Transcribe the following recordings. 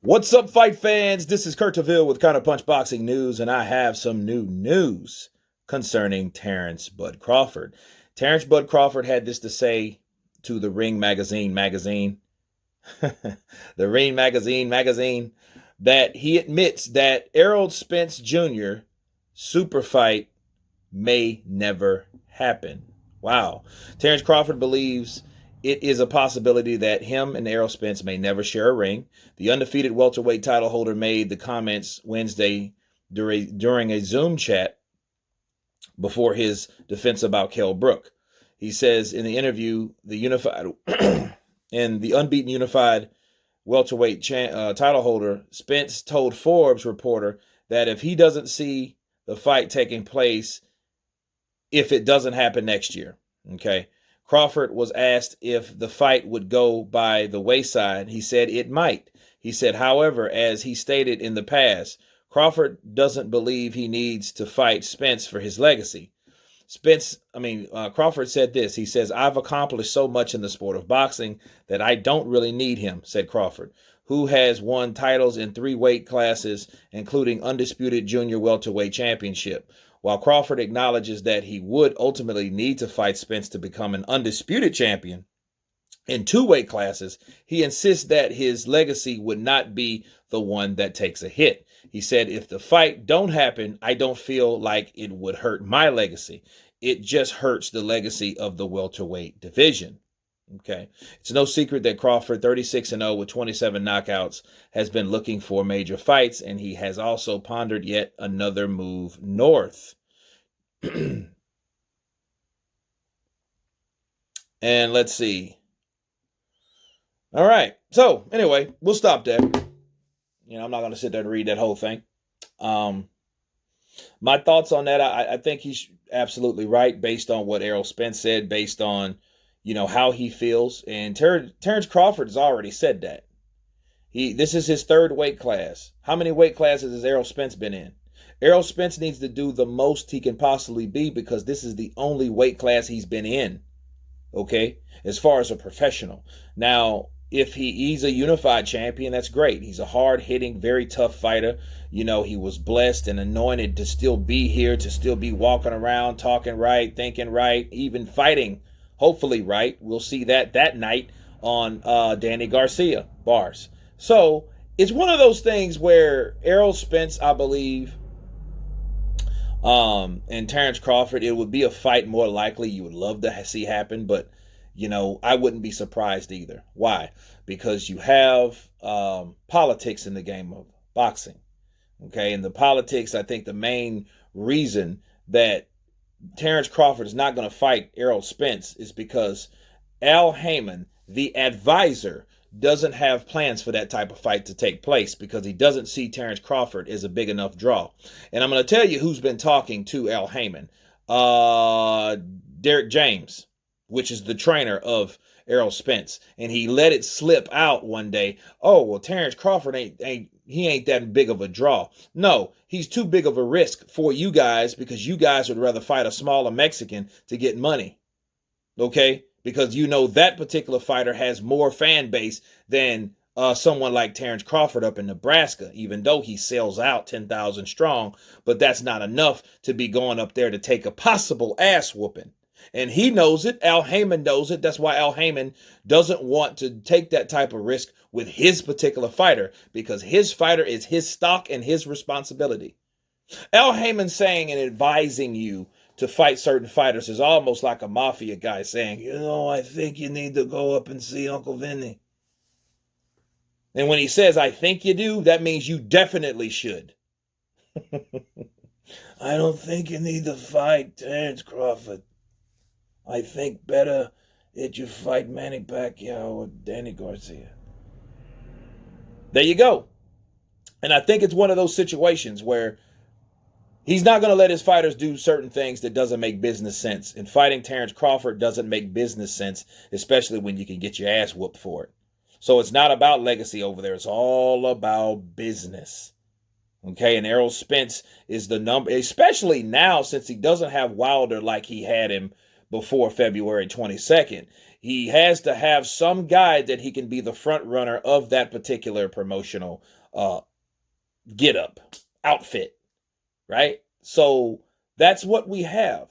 What's up, fight fans? This is Kurt DeVille with Counterpunch Boxing News, and I have some new news concerning Terence Bud Crawford. Terence Bud Crawford had this to say to the Ring magazine, the Ring magazine, that he admits that Errol Spence Jr. Superfight may never happen. Wow. Terence Crawford believes it is a possibility that him and Errol Spence may never share a ring. The undefeated welterweight title holder made the comments Wednesday during a Zoom chat before his defense about Kell Brook. He says in the interview, the unified and the unbeaten unified welterweight title holder Spence told Forbes reporter that if he doesn't see the fight taking place, if it doesn't happen next year, okay. Crawford was asked if the fight would go by the wayside. He said it might. He said, however, as he stated in the past, Crawford doesn't believe he needs to fight Spence for his legacy. Crawford said this. He says, I've accomplished so much in the sport of boxing that I don't really need him, said Crawford, who has won titles in 3 weight classes, including undisputed junior welterweight championship. While Crawford acknowledges that he would ultimately need to fight Spence to become an undisputed champion in 2 weight classes, he insists that his legacy would not be the one that takes a hit. He said, if the fight don't happen, I don't feel like it would hurt my legacy. It just hurts the legacy of the welterweight division. Okay. It's no secret that Crawford, 36-0 with 27 knockouts, has been looking for major fights, and he has also pondered yet another move north. And let's see. All right. So, anyway, we'll stop there. I'm not going to sit there and read that whole thing. My thoughts on that, I think he's absolutely right based on what Errol Spence said, based on how he feels. And Terence Crawford has already said that. This is his 3rd weight class. How many weight classes has Errol Spence been in? Errol Spence needs to do the most he can possibly be because this is the only weight class he's been in, okay, as far as a professional. Now, if he's a unified champion, that's great. He's a hard-hitting, very tough fighter. He was blessed and anointed to still be here, to still be walking around, talking right, thinking right, even fighting hopefully right. We'll see that night on Danny Garcia bars. So it's one of those things where Errol Spence, I believe, and Terence Crawford, it would be a fight more likely you would love to see happen, but I wouldn't be surprised either. Why? Because you have politics in the game of boxing. Okay, and the politics, I think the main reason that Terence Crawford is not going to fight Errol Spence is because Al Haymon, the advisor, doesn't have plans for that type of fight to take place because he doesn't see Terence Crawford as a big enough draw. And I'm going to tell you who's been talking to Al Haymon. Derek James, which is the trainer of Errol Spence. And he let it slip out one day. Oh, well, Terence Crawford ain't that big of a draw. No, he's too big of a risk for you guys because you guys would rather fight a smaller Mexican to get money. Okay? Because that particular fighter has more fan base than someone like Terence Crawford up in Nebraska, even though he sells out 10,000 strong. But that's not enough to be going up there to take a possible ass whooping. And he knows it. Al Haymon knows it. That's why Al Haymon doesn't want to take that type of risk with his particular fighter, because his fighter is his stock and his responsibility. Al Haymon saying and advising you to fight certain fighters is almost like a mafia guy saying, I think you need to go up and see Uncle Vinny. And when he says, I think you do, that means you definitely should. I don't think you need to fight Terence Crawford. I think better that you fight Manny Pacquiao or Danny Garcia. There you go. And I think it's one of those situations where he's not going to let his fighters do certain things that doesn't make business sense. And fighting Terence Crawford doesn't make business sense, especially when you can get your ass whooped for it. So it's not about legacy over there. It's all about business. Okay, and Errol Spence is the number, especially now since he doesn't have Wilder like he had him before February 22nd. He has to have some guy that he can be the front runner of that particular promotional get up outfit, right? So that's what we have.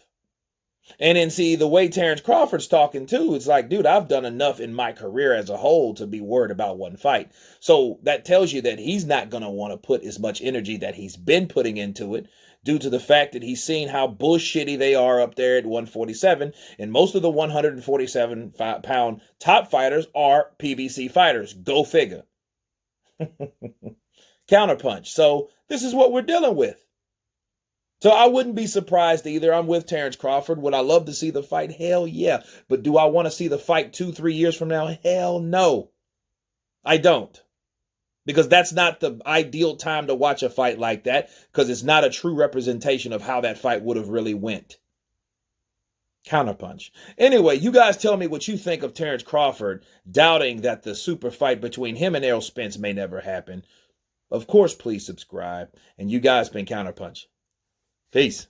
And then see the way Terence Crawford's talking too, it's like, dude, I've done enough in my career as a whole to be worried about one fight. So that tells you that he's not going to want to put as much energy that he's been putting into it, due to the fact that he's seen how bullshitty they are up there at 147. And most of the 147-pound top fighters are PBC fighters. Go figure. Counterpunch. So this is what we're dealing with. So I wouldn't be surprised either. I'm with Terence Crawford. Would I love to see the fight? Hell yeah. But do I want to see the fight 2-3 years from now? Hell no. I don't. Because that's not the ideal time to watch a fight like that, because it's not a true representation of how that fight would have really went. Counterpunch. Anyway, you guys tell me what you think of Terence Crawford doubting that the super fight between him and Errol Spence may never happen. Of course, please subscribe. And you guys been Counterpunch. Peace.